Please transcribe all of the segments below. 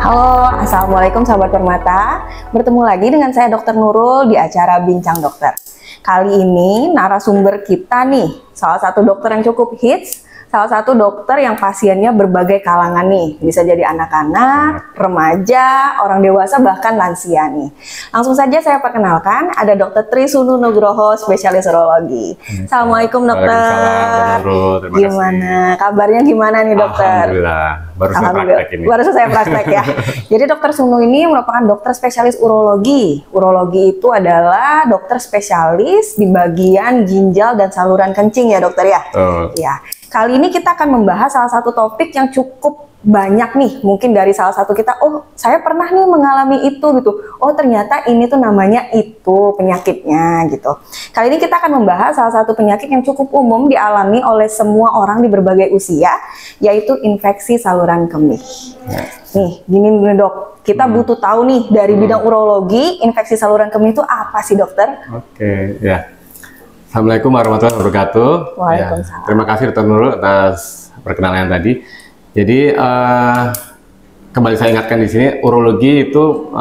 Halo, Assalamualaikum sahabat Permata. Bertemu lagi dengan saya Dr. Nurul di acara Bincang Dokter. Kali ini narasumber kita nih, salah satu dokter yang cukup hits, salah satu dokter yang pasiennya berbagai kalangan nih. Bisa jadi anak-anak, remaja, orang dewasa, bahkan lansia nih. Langsung saja saya perkenalkan, ada Dr. Trisunu Nugroho, spesialis urologi. Assalamualaikum dokter. Waalaikumsalam, gimana? Kabarnya gimana nih dokter? Alhamdulillah, baru selesai praktek ini. Baru selesai praktek ya. Jadi dokter Sunu ini merupakan dokter spesialis urologi. Urologi itu adalah dokter spesialis di bagian ginjal dan saluran kencing ya dokter ya? Ya. Kali ini kita akan membahas salah satu topik yang cukup banyak nih, mungkin dari salah satu kita, oh saya pernah nih mengalami itu gitu, oh ternyata ini tuh namanya itu penyakitnya gitu. Kali ini kita akan membahas salah satu penyakit yang cukup umum dialami oleh semua orang di berbagai usia, yaitu infeksi saluran kemih. Nih, gini dok, kita butuh tahu nih dari bidang urologi, infeksi saluran kemih itu apa sih dokter? Oke, ya. Assalamualaikum warahmatullahi wabarakatuh. Waalaikumsalam. Ya, terima kasih Dr. Nurul atas perkenalan tadi. Jadi kembali saya ingatkan di sini, urologi itu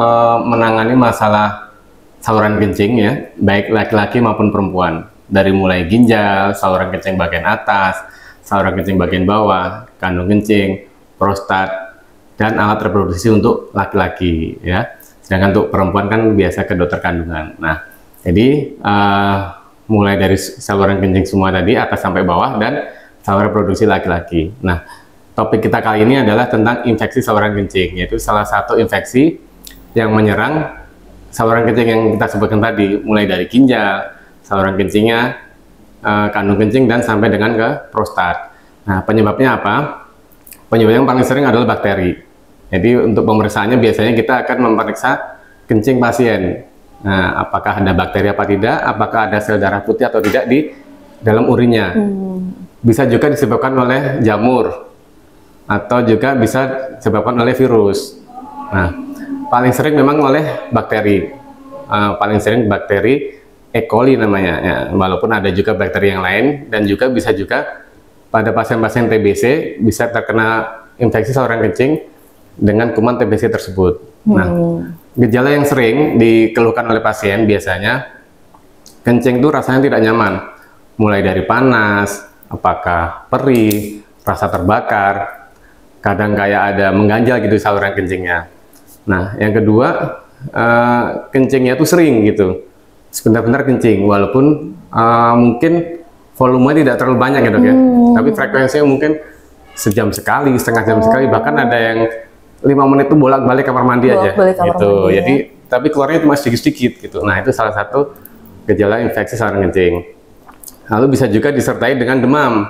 menangani masalah saluran kencing ya, baik laki-laki maupun perempuan. Dari mulai ginjal, saluran kencing bagian atas, saluran kencing bagian bawah, kandung kencing, prostat, dan alat reproduksi untuk laki-laki ya. Sedangkan untuk perempuan kan biasa ke dokter kandungan. Nah, jadi mulai dari saluran kencing semua tadi atas sampai bawah dan saluran reproduksi laki-laki. Nah, topik kita kali ini adalah tentang infeksi saluran kencing, yaitu salah satu infeksi yang menyerang saluran kencing yang kita sebutkan tadi, mulai dari ginjal, saluran kencingnya, kandung kencing, dan sampai dengan ke prostat. Nah, penyebabnya apa? Penyebab yang paling sering adalah bakteri. Jadi untuk pemeriksaannya biasanya kita akan memeriksa kencing pasien. Nah, apakah ada bakteri apa tidak, apakah ada sel darah putih atau tidak di dalam urinnya. Bisa juga disebabkan oleh jamur, atau juga bisa disebabkan oleh virus. Nah, paling sering memang oleh bakteri. Paling sering bakteri E. coli namanya, ya. Walaupun ada juga bakteri yang lain, dan juga bisa juga pada pasien-pasien TBC bisa terkena infeksi saluran kencing dengan kuman TBC tersebut. Nah, gejala yang sering dikeluhkan oleh pasien biasanya kencing itu rasanya tidak nyaman, mulai dari panas, apakah perih, rasa terbakar, kadang kayak ada mengganjal gitu saluran kencingnya. Nah, yang kedua, kencingnya itu sering gitu, sebentar-bentar kencing, walaupun mungkin volume tidak terlalu banyak ya dok ya, tapi frekuensinya mungkin sejam sekali, setengah jam sekali, bahkan ada yang 5 menit itu bolak-balik kamar mandi aja gitu. Jadi tapi keluarnya cuma sedikit-sedikit gitu. Nah, itu salah satu gejala infeksi saluran kencing. Lalu bisa juga disertai dengan demam.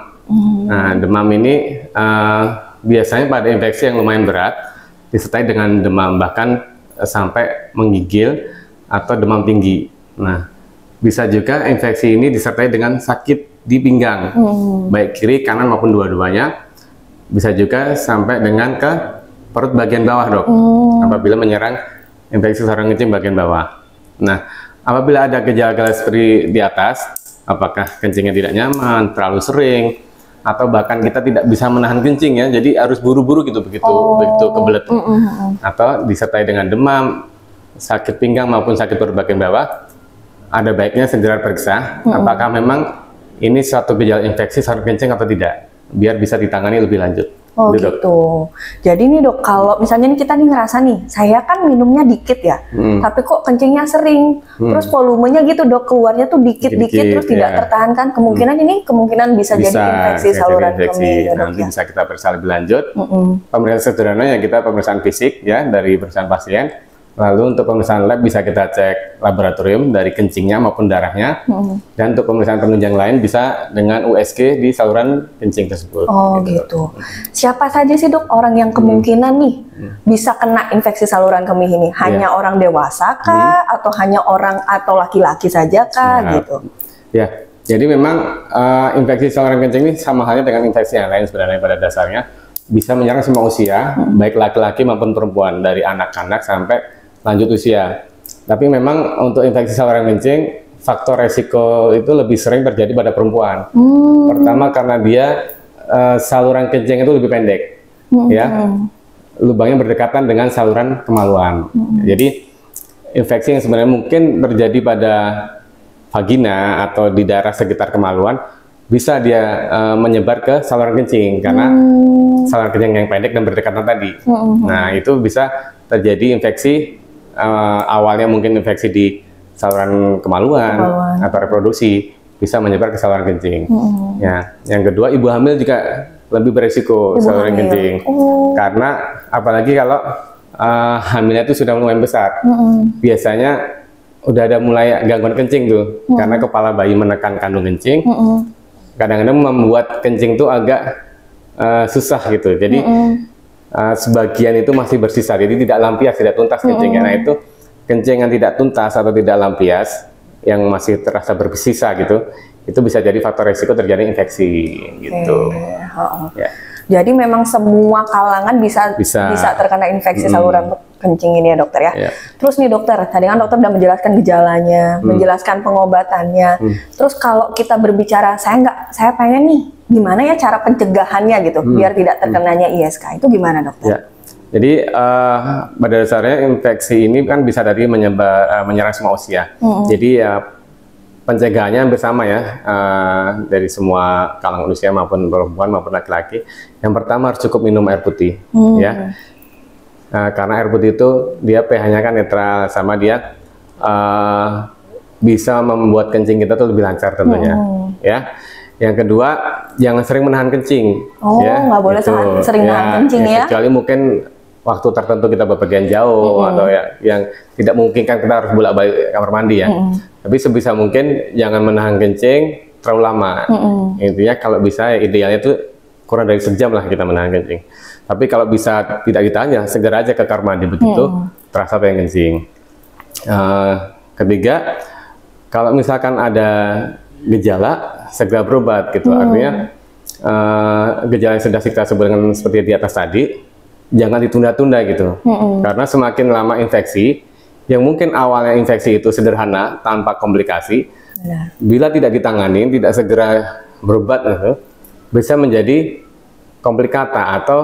Nah, demam ini biasanya pada infeksi yang lumayan berat disertai dengan demam, bahkan sampai menggigil atau demam tinggi. Nah, bisa juga infeksi ini disertai dengan sakit di pinggang, baik kiri, kanan maupun dua-duanya. Bisa juga sampai dengan ke perut bagian bawah dok, apabila menyerang infeksi saluran kencing bagian bawah. Nah, apabila ada gejala-gejala seperti di atas, apakah kencingnya tidak nyaman, terlalu sering, atau bahkan kita tidak bisa menahan kencing ya, jadi harus buru-buru gitu begitu kebelet, atau disertai dengan demam, sakit pinggang maupun sakit perut bagian bawah, ada baiknya segera periksa apakah memang ini suatu gejala infeksi saluran kencing atau tidak, biar bisa ditangani lebih lanjut. Oh gitu. Jadi nih dok, kalau misalnya kita nih ngerasa nih, saya kan minumnya dikit ya, tapi kok kencingnya sering, terus volumenya gitu dok, keluarnya tuh dikit-dikit terus tidak tertahankan, kemungkinan ini bisa jadi infeksi saluran kemih. Nanti bisa kita periksa lebih lanjut. Pemeriksaan sederhana ya, kita pemeriksaan fisik ya dari pemeriksaan pasien. Lalu untuk pemeriksaan lab bisa kita cek laboratorium dari kencingnya maupun darahnya. Dan untuk pemeriksaan penunjang lain bisa dengan USG di saluran kencing tersebut. Oh gitu. Siapa saja sih dok orang yang kemungkinan nih bisa kena infeksi saluran kemih ini? Hanya orang dewasa kah? Atau hanya orang atau laki-laki saja kah? Gitu. Ya, jadi memang infeksi saluran kencing ini sama halnya dengan infeksi yang lain sebenarnya pada dasarnya. Bisa menyerang semua usia, baik laki-laki maupun perempuan, dari anak-anak sampai lanjut usia. Tapi memang untuk infeksi saluran kencing, faktor resiko itu lebih sering terjadi pada perempuan. Pertama karena dia saluran kencing itu lebih pendek, ya. lubangnya berdekatan dengan saluran kemaluan. Jadi infeksi yang sebenarnya mungkin terjadi pada vagina atau di daerah sekitar kemaluan bisa dia menyebar ke saluran kencing karena saluran kencing yang pendek dan berdekatan tadi. Nah, itu bisa terjadi infeksi awalnya mungkin infeksi di saluran kemaluan atau reproduksi bisa menyebar ke saluran kencing. Ya, yang kedua ibu hamil juga lebih beresiko saluran kencing karena apalagi kalau hamilnya itu sudah lumayan besar. Biasanya udah ada mulai gangguan kencing tuh karena kepala bayi menekan kandung kencing. Kadang-kadang membuat kencing tuh agak susah gitu. Jadi sebagian itu masih bersisa, jadi tidak lampias, tidak tuntas kencingnya. Nah, itu kencing yang tidak tuntas atau tidak lampias yang masih terasa bersisa gitu, itu bisa jadi faktor resiko terjadi infeksi gitu. Ya. Jadi memang semua kalangan bisa terkena infeksi saluran kencing ini ya dokter ya. Terus nih dokter, tadi kan dokter udah menjelaskan gejalanya, menjelaskan pengobatannya. Terus kalau kita berbicara, saya pengen nih, gimana ya cara pencegahannya gitu, biar tidak terkenanya ISK, itu gimana dokter? Ya. Jadi pada dasarnya infeksi ini kan bisa dari menyerang semua usia. Jadi ya pencegahannya hampir sama ya dari semua kalangan usia maupun perempuan maupun laki-laki. Yang pertama harus cukup minum air putih ya. Karena air putih itu dia pH-nya kan netral, sama dia bisa membuat kencing kita tuh lebih lancar tentunya ya. Yang kedua, jangan sering menahan kencing. Nggak boleh sering menahan kencing ya. Kecuali mungkin waktu tertentu kita bepergian jauh atau yang tidak memungkinkan kita harus bolak-balik kamar mandi ya. Tapi sebisa mungkin jangan menahan kencing terlalu lama. Intinya kalau bisa idealnya itu kurang dari sejam lah kita menahan kencing. Tapi kalau bisa tidak ditahan ya segera aja ke kamar mandi begitu terasa pengen kencing. Ketiga, kalau misalkan ada gejala segera berobat gitu. Artinya gejala yang sudah kita sebut dengan seperti di atas tadi jangan ditunda-tunda gitu. Karena semakin lama infeksi, yang mungkin awalnya infeksi itu sederhana tanpa komplikasi, bila tidak ditangani, tidak segera berobat gitu, bisa menjadi komplikata atau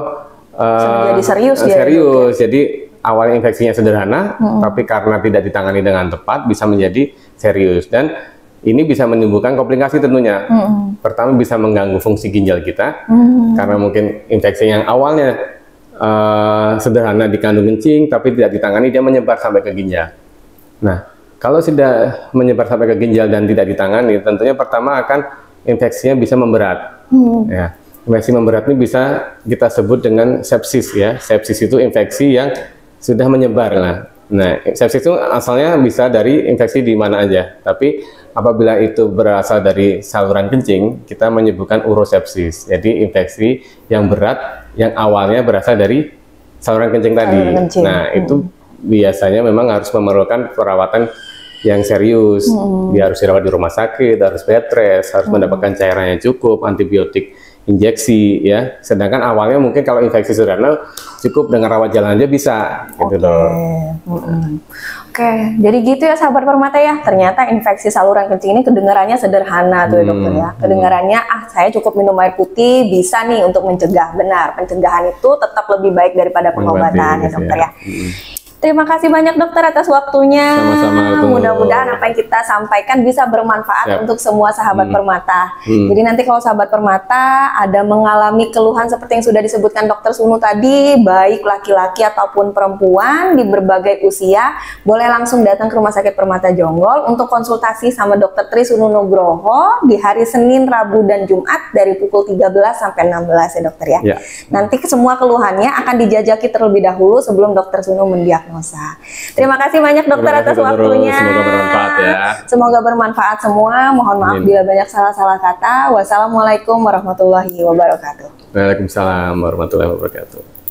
menjadi serius. Jadi awalnya infeksinya sederhana, tapi karena tidak ditangani dengan tepat bisa menjadi serius, dan ini bisa menimbulkan komplikasi tentunya. Pertama bisa mengganggu fungsi ginjal kita, karena mungkin infeksi yang awalnya sederhana di kandung kencing tapi tidak ditangani, dia menyebar sampai ke ginjal. Nah, kalau sudah menyebar sampai ke ginjal dan tidak ditangani, tentunya pertama akan infeksinya bisa memberat. Ya, infeksi memberat ini bisa kita sebut dengan sepsis ya. Sepsis itu infeksi yang sudah menyebar lah. Nah, sepsis itu asalnya bisa dari infeksi di mana aja, tapi apabila itu berasal dari saluran kencing, kita menyebutkan urosepsis. Jadi infeksi yang berat yang awalnya berasal dari saluran kencing tadi. Nah, itu biasanya memang harus memerlukan perawatan yang serius. Dia harus dirawat di rumah sakit, harus bed rest, harus mendapatkan cairan yang cukup, antibiotik injeksi ya. Sedangkan awalnya mungkin kalau infeksi sederhana cukup dengan rawat jalan aja bisa gitu loh. Oke, jadi gitu ya sahabat Permata ya. Ternyata infeksi saluran kencing ini kedengarannya sederhana tuh ya dokter ya. Kedengarannya saya cukup minum air putih bisa nih untuk mencegah. Benar, pencegahan itu tetap lebih baik daripada pengobatan ya dokter ya. Terima kasih banyak dokter atas waktunya. Sama-sama. Mudah-mudahan apa yang kita sampaikan bisa bermanfaat untuk semua sahabat Permata. Jadi nanti kalau sahabat Permata ada mengalami keluhan seperti yang sudah disebutkan dokter Sunu tadi, baik laki-laki ataupun perempuan di berbagai usia, boleh langsung datang ke Rumah Sakit Permata Jonggol untuk konsultasi sama dokter Tri Sunu Nugroho di hari Senin, Rabu, dan Jumat dari pukul 13 sampai 16 ya dokter ya. Nanti semua keluhannya akan dijajaki terlebih dahulu sebelum dokter Sunu mendiagnosa. Terima kasih banyak dokter atas waktunya. Semoga bermanfaat ya. Semoga bermanfaat semua. Mohon maaf bila banyak salah-salah kata. Wassalamualaikum warahmatullahi wabarakatuh. Waalaikumsalam warahmatullahi wabarakatuh.